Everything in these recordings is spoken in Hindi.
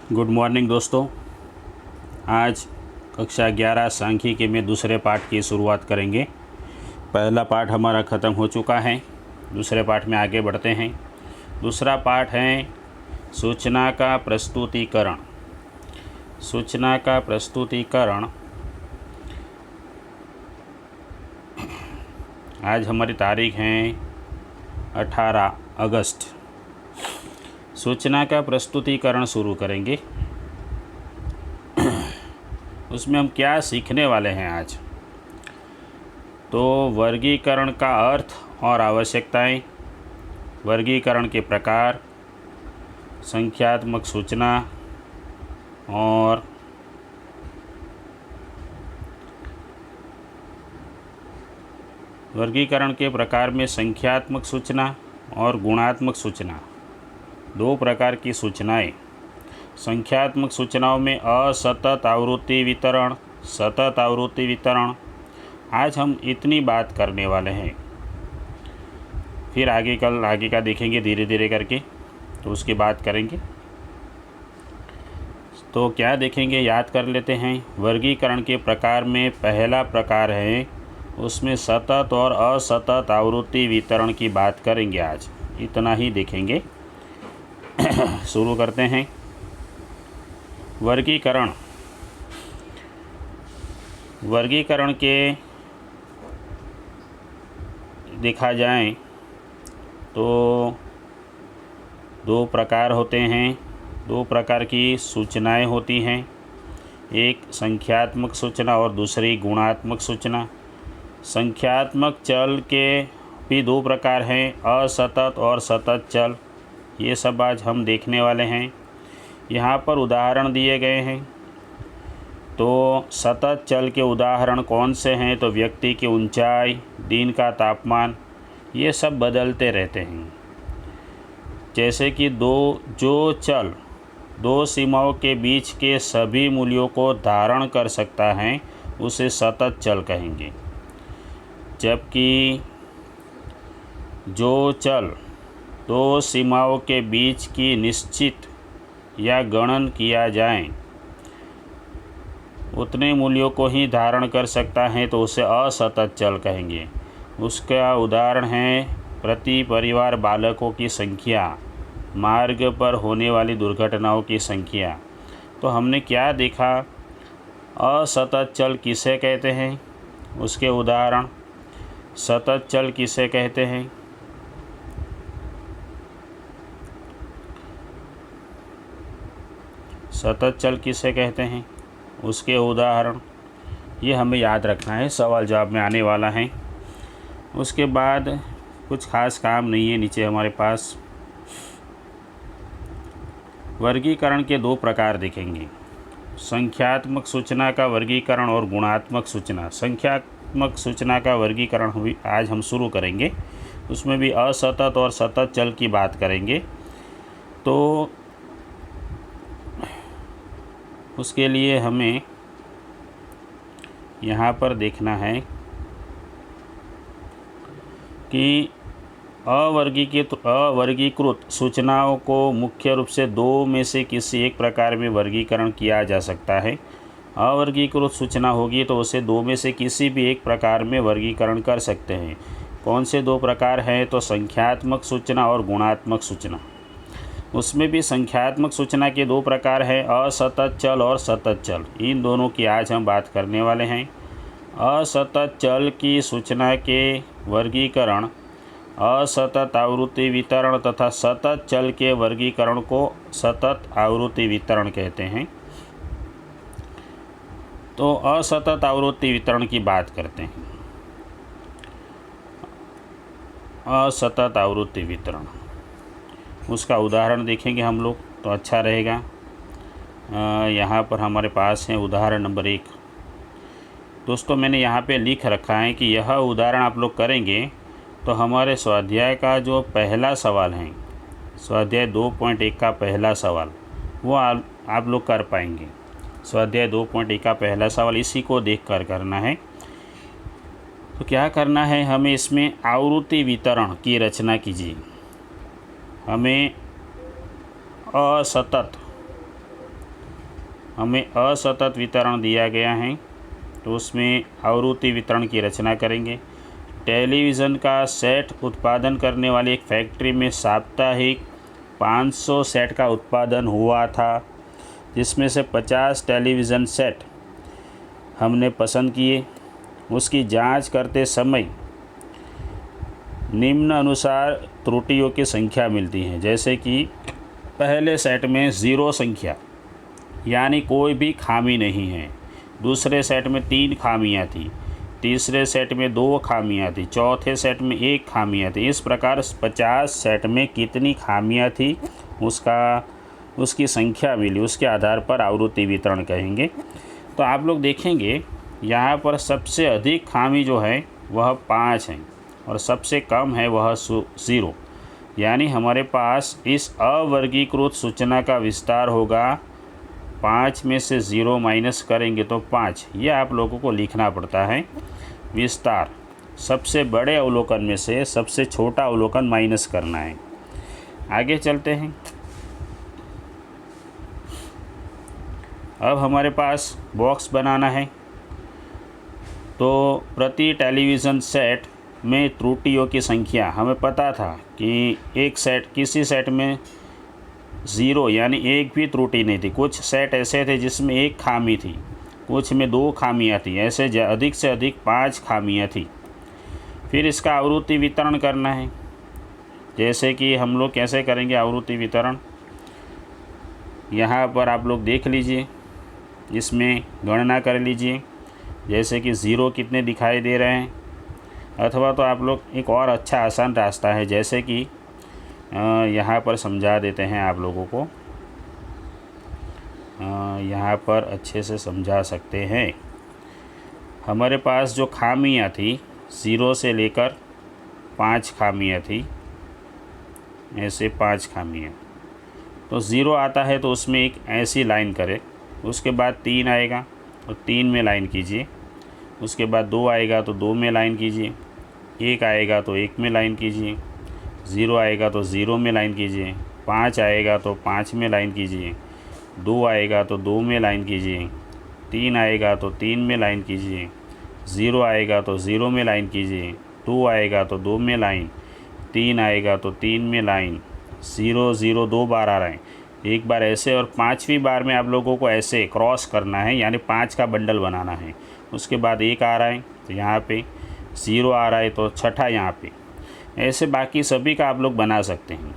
गुड मॉर्निंग दोस्तों। आज कक्षा 11 सांख्यिकी में दूसरे पाठ की शुरुआत करेंगे। पहला पाठ हमारा ख़त्म हो चुका है। दूसरे पाठ में आगे बढ़ते हैं। दूसरा पाठ है सूचना का प्रस्तुतिकरण। सूचना का प्रस्तुतिकरण। आज हमारी तारीख है 18 अगस्त। सूचना का प्रस्तुतिकरण शुरू करेंगे। उसमें हम क्या सीखने वाले हैं आज? तो वर्गीकरण का अर्थ और आवश्यकताएं, वर्गीकरण के प्रकार, संख्यात्मक सूचना और वर्गीकरण के प्रकार में संख्यात्मक सूचना और गुणात्मक सूचना, दो प्रकार की सूचनाएं। संख्यात्मक सूचनाओं में असतत आवृत्ति वितरण, सतत आवृत्ति वितरण। आज हम इतनी बात करने वाले हैं। फिर आगे का देखेंगे धीरे धीरे करके, तो उसकी बात करेंगे। तो क्या देखेंगे, याद कर लेते हैं। वर्गीकरण के प्रकार में पहला प्रकार है, उसमें सतत और असतत आवृत्ति वितरण की बात करेंगे। आज इतना ही देखेंगे। शुरू करते हैं। वर्गीकरण। वर्गीकरण के देखा जाए तो दो प्रकार होते हैं, दो प्रकार की सूचनाएं होती हैं। एक संख्यात्मक सूचना और दूसरी गुणात्मक सूचना। संख्यात्मक चल के भी दो प्रकार हैं, असतत और सतत चल। ये सब आज हम देखने वाले हैं। यहाँ पर उदाहरण दिए गए हैं। तो सतत चल के उदाहरण कौन से हैं? तो व्यक्ति की ऊंचाई, दिन का तापमान, ये सब बदलते रहते हैं। जैसे कि जो चल दो सीमाओं के बीच के सभी मूल्यों को धारण कर सकता है, उसे सतत चल कहेंगे। जबकि जो चल दो सीमाओं के बीच की निश्चित या गणन किया जाए उतने मूल्यों को ही धारण कर सकता है, तो उसे असतत चल कहेंगे। उसका उदाहरण है प्रति परिवार बालकों की संख्या, मार्ग पर होने वाली दुर्घटनाओं की संख्या। तो हमने क्या देखा? असतत चल किसे कहते हैं, उसके उदाहरण। सतत चल किसे कहते हैं? सतत चल किसे कहते हैं, उसके उदाहरण। ये हमें याद रखना है, सवाल जवाब में आने वाला है। उसके बाद कुछ खास काम नहीं है नीचे हमारे पास। वर्गीकरण के दो प्रकार देखेंगे, संख्यात्मक सूचना का वर्गीकरण और गुणात्मक सूचना। संख्यात्मक सूचना का वर्गीकरण हुई आज हम शुरू करेंगे। उसमें भी असतत और सतत चल की बात करेंगे। तो उसके लिए हमें यहाँ पर देखना है कि अवर्गीकृत सूचनाओं को मुख्य रूप से दो में से किसी एक प्रकार में वर्गीकरण किया जा सकता है। अवर्गीकृत सूचना होगी तो उसे दो में से किसी भी एक प्रकार में वर्गीकरण कर सकते हैं। कौन से दो प्रकार हैं? तो संख्यात्मक सूचना और गुणात्मक सूचना। उसमें भी संख्यात्मक सूचना के दो प्रकार हैं, असतत चल और सतत चल। इन दोनों की आज हम बात करने वाले हैं। असतत चल की सूचना के वर्गीकरण असतत आवृत्ति वितरण तथा सतत चल के वर्गीकरण को सतत आवृत्ति वितरण कहते हैं। तो असतत आवृत्ति वितरण की बात करते हैं। असतत आवृत्ति वितरण, उसका उदाहरण देखेंगे हम लोग तो अच्छा रहेगा। यहाँ पर हमारे पास है उदाहरण नंबर 1। दोस्तों मैंने यहाँ पे लिख रखा है कि यह उदाहरण आप लोग करेंगे तो हमारे स्वाध्याय का जो पहला सवाल है, स्वाध्याय 2.1 का पहला सवाल, वो आप लोग कर पाएंगे। स्वाध्याय 2.1 का पहला सवाल इसी को देख कर करना है। तो क्या करना है, हमें इसमें आवृत्ति वितरण की रचना कीजिए। हमें असतत हमें असतत वितरण दिया गया है, तो उसमें आवृत्ति वितरण की रचना करेंगे। टेलीविज़न का सेट उत्पादन करने वाली एक फैक्ट्री में साप्ताहिक 500 सेट का उत्पादन हुआ था, जिसमें से 50 टेलीविज़न सेट हमने पसंद किए। उसकी जांच करते समय निम्न अनुसार त्रुटियों की संख्या मिलती है, जैसे कि पहले सेट में 0 संख्या यानी कोई भी खामी नहीं है, दूसरे सेट में 3 खामियां थी, तीसरे सेट में 2 खामियां थी, चौथे सेट में 1 खामियां थी। इस प्रकार 50 सेट में कितनी खामियां थी उसकी संख्या मिली, उसके आधार पर आवृत्ति वितरण कहेंगे। तो आप लोग देखेंगे यहाँ पर सबसे अधिक खामी जो है वह 5 है और सबसे कम है वह 0, यानी हमारे पास इस अवर्गीकृत सूचना का विस्तार होगा 5 में से 0 माइनस करेंगे तो 5। ये आप लोगों को लिखना पड़ता है विस्तार, सबसे बड़े अवलोकन में से सबसे छोटा अवलोकन माइनस करना है। आगे चलते हैं। अब हमारे पास बॉक्स बनाना है, तो प्रति टेलीविज़न सेट में त्रुटियों की संख्या हमें पता था कि किसी सेट में 0 यानी एक भी त्रुटि नहीं थी। कुछ सेट ऐसे थे जिसमें 1 खामी थी, कुछ में 2 खामियां थी, ऐसे अधिक से अधिक 5 खामियां थी। फिर इसका आवृत्ति वितरण करना है। जैसे कि हम लोग कैसे करेंगे आवृत्ति वितरण, यहाँ पर आप लोग देख लीजिए, इसमें गणना कर लीजिए। जैसे कि 0 कितने दिखाई दे रहे हैं, अथवा तो आप लोग एक और अच्छा आसान रास्ता है, जैसे कि यहाँ पर समझा देते हैं आप लोगों को, यहाँ पर अच्छे से समझा सकते हैं। हमारे पास जो खामियाँ थी 0 से लेकर 5 खामियाँ थी, ऐसे 5 खामियाँ। तो 0 आता है तो उसमें एक ऐसी लाइन करें, उसके बाद 3 आएगा तो 3 में लाइन कीजिए, उसके बाद 2 आएगा तो 2 में लाइन कीजिए, 1 आएगा तो 1 में लाइन कीजिए, 0 आएगा तो 0 में लाइन कीजिए, 5 आएगा तो 5 में लाइन कीजिए, 2 आएगा तो 2 में लाइन कीजिए, 3 आएगा तो 3 में लाइन कीजिए, 0 आएगा तो 0 में लाइन कीजिए, 2 आएगा तो 2 में लाइन, 3 आएगा तो 3 में लाइन, 0 0 2 बार आ रहे हैं, एक बार ऐसे, और 5वीं बार में आप लोगों को ऐसे क्रॉस करना है, यानी 5 का बंडल बनाना है। उसके बाद 1 आ रहा है तो यहाँ पे 0 आ रहा है तो छठा यहाँ पे, ऐसे बाकी सभी का आप लोग बना सकते हैं।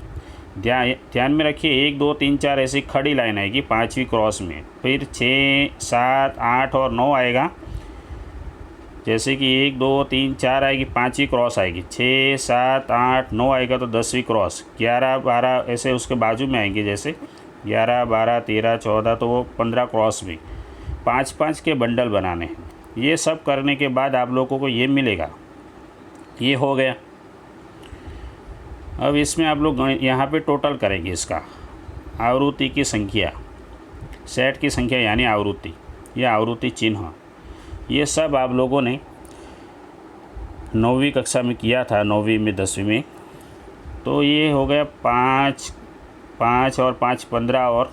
ध्यान में रखिए 1 2 3 4 ऐसी खड़ी लाइन आएगी 5वीं क्रॉस में, फिर 6 7 8 और 9 आएगा। जैसे कि 1 2 3 4 आएगी, 5वीं क्रॉस आएगी, 6 7 8 9 आएगा तो 10वीं क्रॉस, 11 12 ऐसे उसके बाजू में आएंगे, जैसे 11 12 13 14, तो वो 15 क्रॉस में 5-5 के बंडल बनाने हैं। ये सब करने के बाद आप लोगों को ये मिलेगा, ये हो गया। अब इसमें आप लोग यहाँ पे टोटल करेंगे इसका आवृत्ति की संख्या, सेट की संख्या यानी आवृत्ति, या आवृत्ति चिन्ह, ये सब आप लोगों ने 9वीं कक्षा में किया था, 9वीं में 10वीं में। तो ये हो गया 5 5 और 5 15 और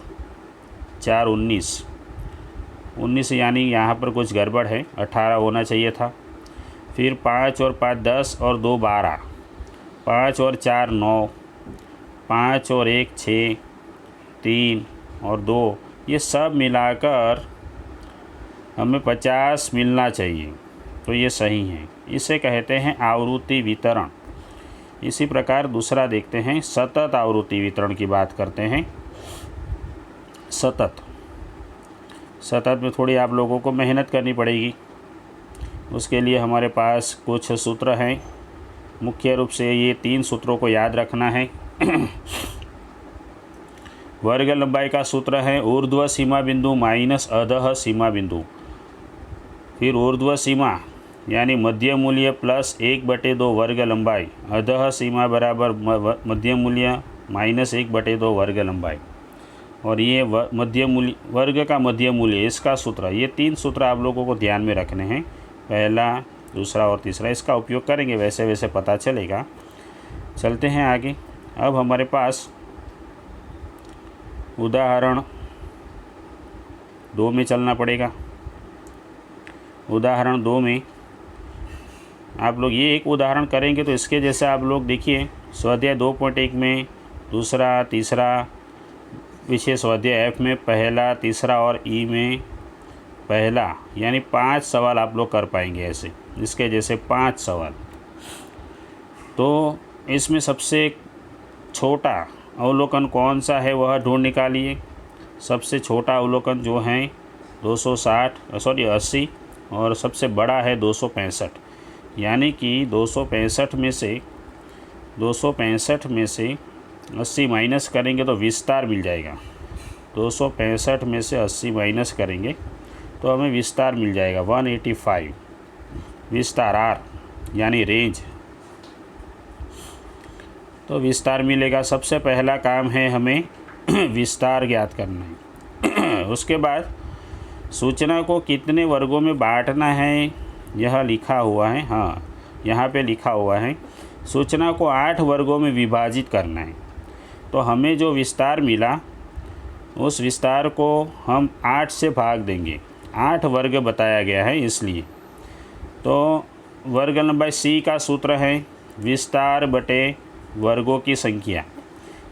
4 19, यानी यहाँ पर कुछ गड़बड़ है, 18 होना चाहिए था। फिर 5 और 5 10 और 2 12, 5 और 4 9, 5 और 1 6, 3 और 2, ये सब मिलाकर हमें 50 मिलना चाहिए, तो ये सही है। इसे कहते हैं आवृत्ति वितरण। इसी प्रकार दूसरा देखते हैं, सतत आवृत्ति वितरण की बात करते हैं। सतत में थोड़ी आप लोगों को मेहनत करनी पड़ेगी। उसके लिए हमारे पास कुछ सूत्र हैं, मुख्य रूप से ये 3 सूत्रों को याद रखना है। वर्ग लंबाई का सूत्र है ऊर्ध्व सीमा बिंदु माइनस अधः सीमा बिंदु, फिर ऊर्ध्व सीमा यानी मध्य मूल्य प्लस 1/2 वर्ग लंबाई, अधः सीमा बराबर मध्य मूल्य माइनस 1/2 वर्ग लंबाई, और ये मध्य मूल्य, वर्ग का मध्य मूल्य, इसका सूत्र। ये 3 सूत्र आप लोगों को ध्यान में रखने हैं, पहला दूसरा और तीसरा। इसका उपयोग करेंगे, वैसे वैसे पता चलेगा। चलते हैं आगे। अब हमारे पास उदाहरण 2 में चलना पड़ेगा। उदाहरण 2 में आप लोग ये एक उदाहरण करेंगे तो इसके जैसे आप लोग देखिए स्वाध्याय 2.1 में दूसरा, तीसरा विषय स्वाध्याय F में पहला, तीसरा और E में पहला, यानी 5 सवाल आप लोग कर पाएंगे ऐसे, इसके जैसे 5 सवाल। तो इसमें सबसे छोटा अवलोकन कौन सा है वह ढूंढ निकालिए। सबसे छोटा अवलोकन जो है 80 और सबसे बड़ा है 265, यानी कि 265 में से 80 माइनस करेंगे तो विस्तार मिल जाएगा। 265 में से 80 माइनस करेंगे तो हमें विस्तार मिल जाएगा 185, विस्तार R यानी रेंज। तो विस्तार मिलेगा। सबसे पहला काम है हमें विस्तार ज्ञात करना है। उसके बाद सूचना को कितने वर्गों में बांटना है यह लिखा हुआ है। हाँ, यहाँ पे लिखा हुआ है सूचना को 8 वर्गों में विभाजित करना है। तो हमें जो विस्तार मिला उस विस्तार को हम 8 से भाग देंगे। 8 वर्ग बताया गया है इसलिए। तो वर्ग लंबाई C का सूत्र है विस्तार बटे वर्गों की संख्या।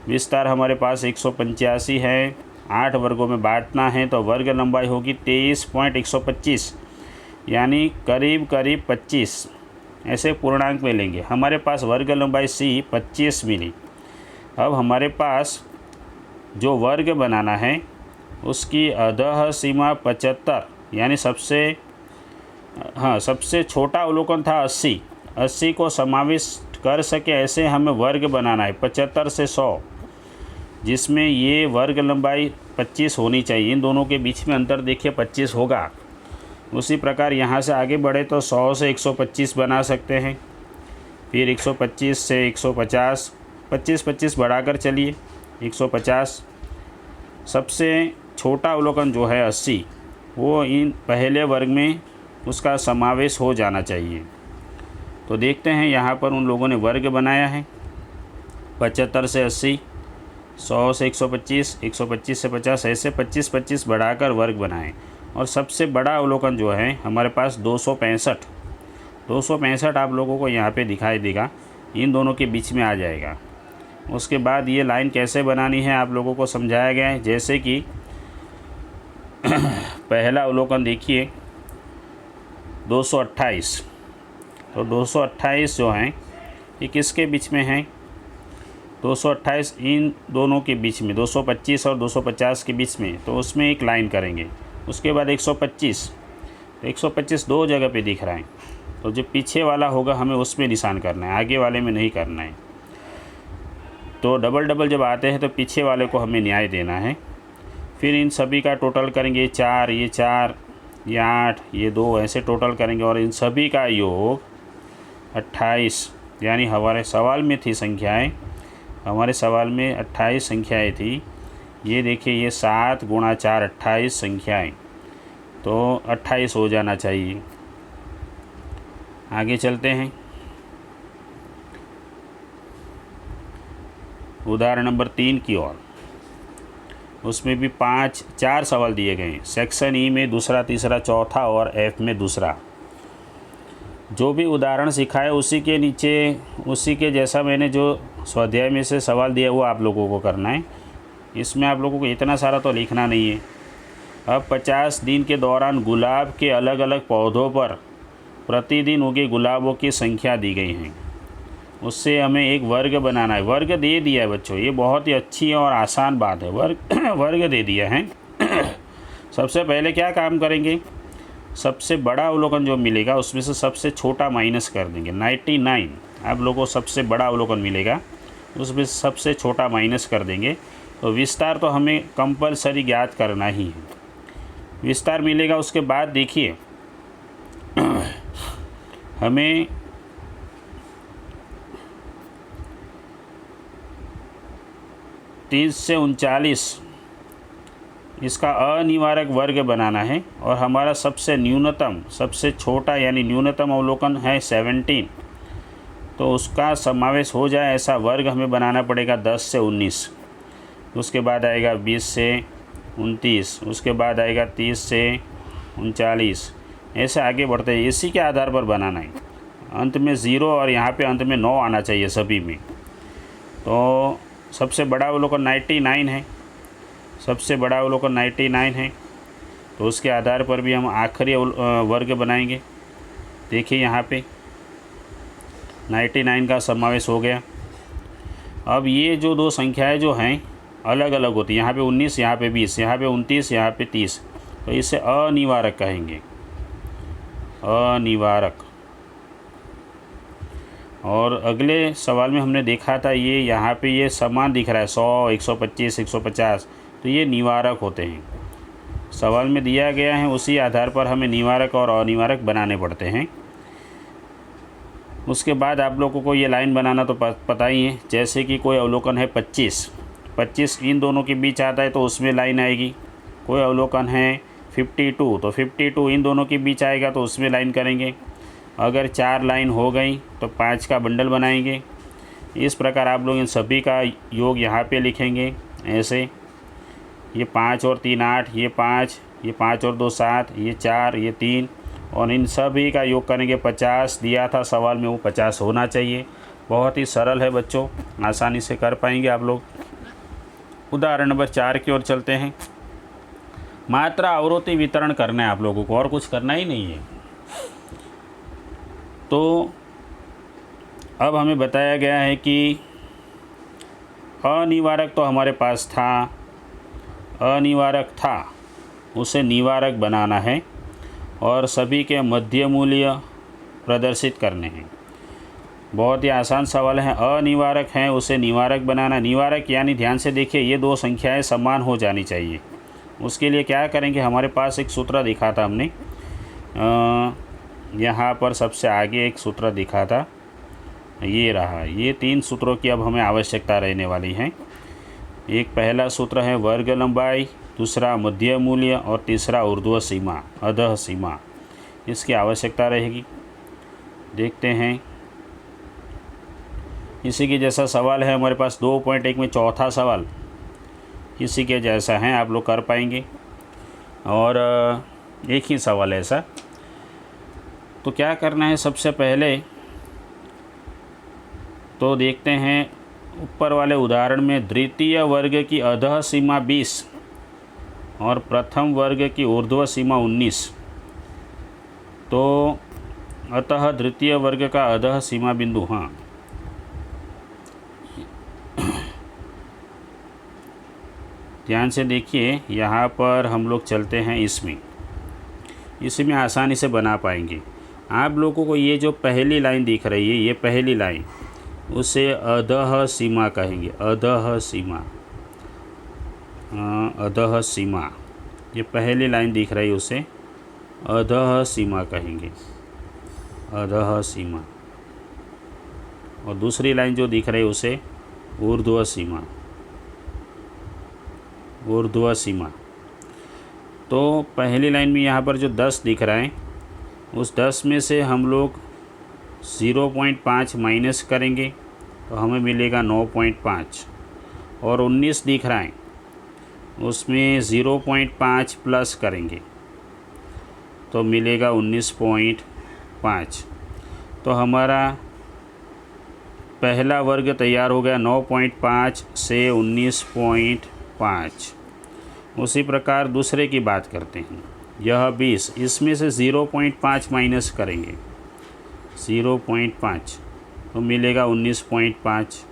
विस्तार हमारे पास 185 है, 8 वर्गों में बांटना है तो वर्ग लंबाई होगी 23.125, यानी करीब 25। ऐसे पूर्णांक में लेंगे। हमारे पास वर्ग लंबाई C 25 मिली। अब हमारे पास जो वर्ग बनाना है उसकी अधः सीमा 75, यानी सबसे छोटा अवलोकन था 80 को समाविष्ट कर सके ऐसे हमें वर्ग बनाना है 75 से 100, जिसमें ये वर्ग लंबाई 25 होनी चाहिए। इन दोनों के बीच में अंतर देखिए 25 होगा। उसी प्रकार यहाँ से आगे बढ़े तो 100 से 125 बना सकते हैं, फिर 125 से 150, 25 बढ़ाकर चलिए 150। सबसे छोटा अवलोकन जो है 80, वो इन पहले वर्ग में उसका समावेश हो जाना चाहिए। तो देखते हैं यहाँ पर उन लोगों ने वर्ग बनाया है 75 से 80, 100 से 125, 125 से 50, ऐसे 25 बढ़ाकर वर्ग बनाएं। और सबसे बड़ा अवलोकन जो है हमारे पास 265 आप लोगों को यहाँ पे दिखाई देगा, इन दोनों के बीच में आ जाएगा। उसके बाद ये लाइन कैसे बनानी है आप लोगों को समझाया गया है। जैसे कि पहला अवलोकन देखिए 228, तो 228 जो हैं ये किसके बीच में है? 228 इन दोनों के बीच में, 225 और 250 के बीच में, तो उसमें एक लाइन करेंगे। उसके बाद 125, तो 125 दो जगह पे दिख रहा है, तो जो पीछे वाला होगा हमें उसमें निशान करना है, आगे वाले में नहीं करना है। तो डबल जब आते हैं तो पीछे वाले को हमें न्याय देना है। फिर इन सभी का टोटल करेंगे, 4 ये 4, ये 8, ये 2, ऐसे टोटल करेंगे और इन सभी का योग 28, यानी हमारे सवाल में थी संख्याएं, हमारे सवाल में 28 संख्याएं थी। ये देखिए ये 7 गुणा 4 28 संख्याएं, तो 28 हो जाना चाहिए। आगे चलते हैं। उदाहरण नंबर 3 की ओर। उसमें भी 4 सवाल दिए गए हैं। सेक्शन ई में दूसरा, तीसरा, चौथा और एफ में दूसरा। जो भी उदाहरण सिखाए उसी के नीचे, उसी के जैसा मैंने जो स्वाध्याय में से सवाल दिया वो आप लोगों को करना है। इसमें आप लोगों को इतना सारा तो लिखना नहीं है। अब 50 दिन के दौरान गुलाब के अलग अलग पौधों पर प्रतिदिन उगे गुलाबों की संख्या दी गई है। उससे हमें एक वर्ग बनाना है। वर्ग दे दिया है बच्चों, ये बहुत ही अच्छी और आसान बात है। वर्ग दे दिया है। सबसे पहले क्या काम करेंगे? सबसे बड़ा अवलोकन जो मिलेगा उसमें से सबसे छोटा माइनस कर देंगे। 99 आप लोगों को सबसे बड़ा अवलोकन मिलेगा, उसमें सबसे छोटा माइनस कर देंगे। तो विस्तार तो हमें कंपलसरी ज्ञात करना ही है। विस्तार मिलेगा। उसके बाद देखिए हमें तीस से 39 इसका अनिवारक वर्ग बनाना है। और हमारा सबसे न्यूनतम, सबसे छोटा यानी न्यूनतम अवलोकन है 17, तो उसका समावेश हो जाए ऐसा वर्ग हमें बनाना पड़ेगा 10 से 19। उसके बाद आएगा 20 से 29, उसके बाद आएगा 30 से 39, ऐसे आगे बढ़ते हैं। इसी के आधार पर बनाना है। अंत में 0 और यहाँ पे अंत में 9 आना चाहिए सभी में। तो सबसे बड़ा अवलोकन 99 है, सबसे बड़ा अवलोकन 99 है। तो उसके आधार पर भी हम आखिरी वर्ग बनाएंगे। देखिए यहाँ पे 99 का समावेश हो गया। अब ये जो दो संख्याएं जो हैं अलग अलग होती हैं, यहाँ पे 19, यहाँ पे 20, यहाँ पे 29, यहाँ पे 30, तो इसे अनिवारक कहेंगे, अनिवारक। और अगले सवाल में हमने देखा था ये यहाँ पे ये समान दिख रहा है 100, 125, 150, तो ये निवारक होते हैं। सवाल में दिया गया है उसी आधार पर हमें निवारक और अनिवारक बनाने पड़ते हैं। उसके बाद आप लोगों को ये लाइन बनाना तो पता ही है। जैसे कि कोई अवलोकन है 25 इन दोनों के बीच आता है तो उसमें लाइन आएगी। कोई अवलोकन है 52 तो 52 इन दोनों के बीच आएगा तो उसमें लाइन करेंगे। अगर 4 लाइन हो गई तो 5 का बंडल बनाएंगे। इस प्रकार आप लोग इन सभी का योग यहाँ पे लिखेंगे ऐसे। ये 5 और 3 8, ये 5, ये 5 और 2 7, ये 4, ये 3, और इन सभी का योग करेंगे 50। दिया था सवाल में वो 50 होना चाहिए। बहुत ही सरल है बच्चों, आसानी से कर पाएंगे आप लोग। उदाहरण नंबर 4 की ओर चलते हैं। मात्रा अवरोधी वितरण करना है आप लोगों को, और कुछ करना ही नहीं है। तो अब हमें बताया गया है कि अनिवारक तो हमारे पास था, अनिवारक था, उसे निवारक बनाना है और सभी के मध्य मूल्य प्रदर्शित करने हैं। बहुत ही आसान सवाल है। अनिवारक है उसे निवारक बनाना। निवारक यानी ध्यान से देखिए ये दो संख्याएं समान हो जानी चाहिए। उसके लिए क्या करेंगे, हमारे पास एक सूत्र दिखा था हमने, यहाँ पर सबसे आगे एक सूत्र दिखा था, ये रहा। ये 3 सूत्रों की अब हमें आवश्यकता रहने वाली है। एक पहला सूत्र है वर्ग लंबाई, दूसरा मध्य मूल्य और तीसरा ऊर्ध्व सीमा, अधः सीमा। इसकी आवश्यकता रहेगी। देखते हैं। इसी के जैसा सवाल है हमारे पास 2.1 में चौथा सवाल इसी के जैसा है, आप लोग कर पाएंगे। और एक ही सवाल है ऐसा। तो क्या करना है, सबसे पहले तो देखते हैं ऊपर वाले उदाहरण में द्वितीय वर्ग की अधः सीमा 20 और प्रथम वर्ग की ऊर्ध्व सीमा 19। तो अतः द्वितीय वर्ग का अधः सीमा बिंदु, हाँ ध्यान से देखिए, यहाँ पर हम लोग चलते हैं इसमें आसानी से बना पाएंगे। आप लोगों को ये जो पहली लाइन दिख रही है, ये पहली लाइन, उसे अधः सीमा कहेंगे, अधः सीमा, अधः सीमा। ये पहली लाइन दिख रही है उसे अधः सीमा कहेंगे, अधः सीमा। और दूसरी लाइन जो दिख रही है उसे ऊर्ध्व सीमा, ऊर्ध्व सीमा। तो पहली लाइन में यहाँ पर जो 10 दिख रहा है, उस 10 में से हम लोग 0.5 माइनस करेंगे तो हमें मिलेगा 9.5। और 19 दिख रहा है, उसमें 0.5 प्लस करेंगे तो मिलेगा 19.5। तो हमारा पहला वर्ग तैयार हो गया 9.5 से 19.5। उसी प्रकार दूसरे की बात करते हैं। यह 20, इसमें से 0.5 माइनस करेंगे, 0.5 तो मिलेगा 19.5।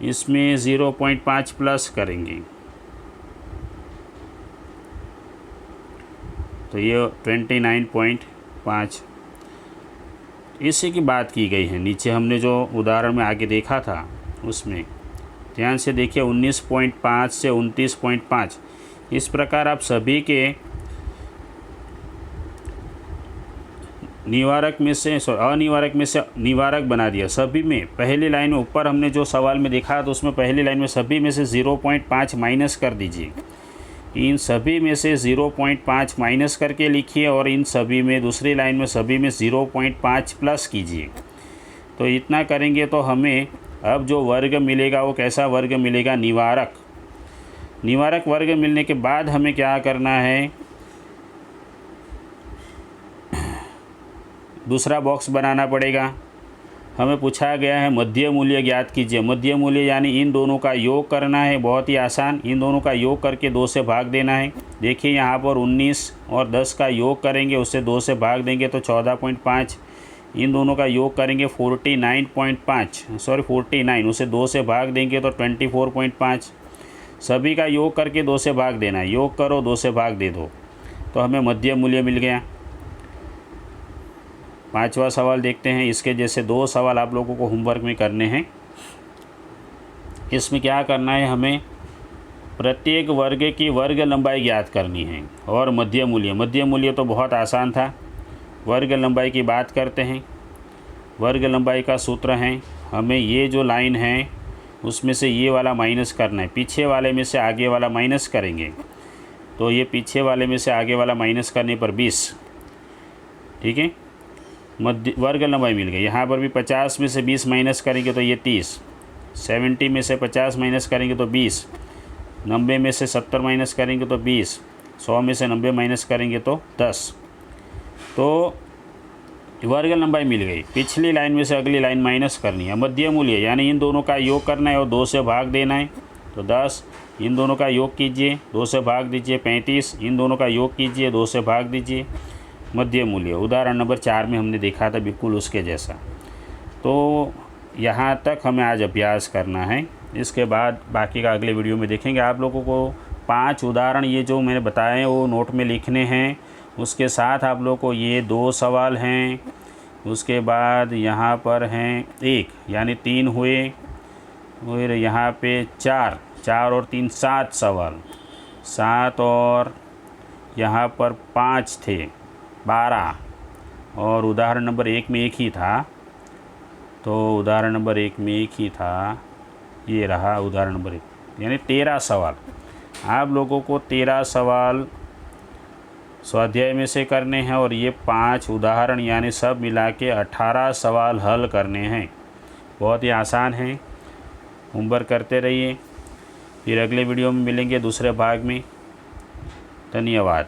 इसमें 0.5 प्लस करेंगे तो ये 29.5। इसी की बात की गई है। नीचे हमने जो उदाहरण में आगे देखा था उसमें ध्यान से देखिए 19.5 से 29.5। इस प्रकार आप सभी के निवारक में से अनिवारक में से निवारक बना दिया सभी में। पहली लाइन में ऊपर हमने जो सवाल में देखा तो उसमें पहली लाइन में सभी में से 0.5 माइनस कर दीजिए। इन सभी में से 0.5 माइनस करके लिखिए और इन सभी में दूसरी लाइन में सभी में 0.5 प्लस कीजिए। तो इतना करेंगे तो हमें अब जो वर्ग मिलेगा वो कैसा वर्ग मिलेगा, निवारक। निवारक वर्ग मिलने के बाद हमें क्या करना है, दूसरा बॉक्स बनाना पड़ेगा। हमें पूछा गया है मध्य मूल्य ज्ञात कीजिए। मध्य मूल्य यानी इन दोनों का योग करना है, बहुत ही आसान। इन दोनों का योग करके 2 से भाग देना है। देखिए यहाँ पर 19 और 10 का योग करेंगे, उससे 2 से भाग देंगे तो 14.5। इन दोनों का योग करेंगे 49, उसे 2 से भाग देंगे तो 24.5। सभी का योग करके 2 से भाग देना है। योग करो, 2 से भाग दे दो, तो हमें मध्य मूल्य मिल गया। 5वां सवाल देखते हैं। इसके जैसे 2 सवाल आप लोगों को होमवर्क में करने हैं। इसमें क्या करना है, हमें प्रत्येक वर्ग की वर्ग लंबाई ज्ञात करनी है और मध्य मूल्य। मध्य मूल्य तो बहुत आसान था। वर्ग लंबाई की बात करते हैं। वर्ग लंबाई का सूत्र है, हमें ये जो लाइन है उसमें से ये वाला माइनस करना है। पीछे वाले में से आगे वाला माइनस करेंगे तो ये पीछे वाले में से आगे वाला माइनस करने पर 20। ठीक है, मध्य वर्ग लंबाई मिल गई। यहाँ पर भी 50 में से 20 माइनस करेंगे तो ये 30। 70 में से 50 माइनस करेंगे तो 20। 90 में से 70 माइनस करेंगे तो 20। 100 में से 90 माइनस करेंगे तो 10। तो वर्ग लंबाई मिल गई। पिछली लाइन में से अगली लाइन माइनस करनी है। मध्य मूल्य यानी इन दोनों का योग करना है और 2 से भाग देना है। तो 10, इन दोनों का योग कीजिए, 2 से भाग दीजिए। 35, इन दोनों का योग कीजिए, 2 से भाग दीजिए। मध्य मूल्य उदाहरण नंबर 4 में हमने देखा था, बिल्कुल उसके जैसा। तो यहाँ तक हमें आज अभ्यास करना है। इसके बाद बाकी का अगले वीडियो में देखेंगे। आप लोगों को 5 उदाहरण ये जो मैंने बताए वो नोट में लिखने हैं। उसके साथ आप लोगों को ये 2 सवाल हैं। उसके बाद यहाँ पर हैं 1 यानी 3 हुए, और यहाँ पे 4 और 3 7 सवाल, 7 और यहाँ पर 5 थे, 12। और उदाहरण नंबर 1 में 1 ही था। तो उदाहरण नंबर 1 में 1 ही था, ये रहा उदाहरण नंबर 1, यानी 13 सवाल। आप लोगों को 13 सवाल स्वाध्याय में से करने हैं और ये 5 उदाहरण यानी सब मिला के 18 सवाल हल करने हैं। बहुत ही आसान है, होमवर्क करते रहिए। फिर अगले वीडियो में मिलेंगे दूसरे भाग में। धन्यवाद।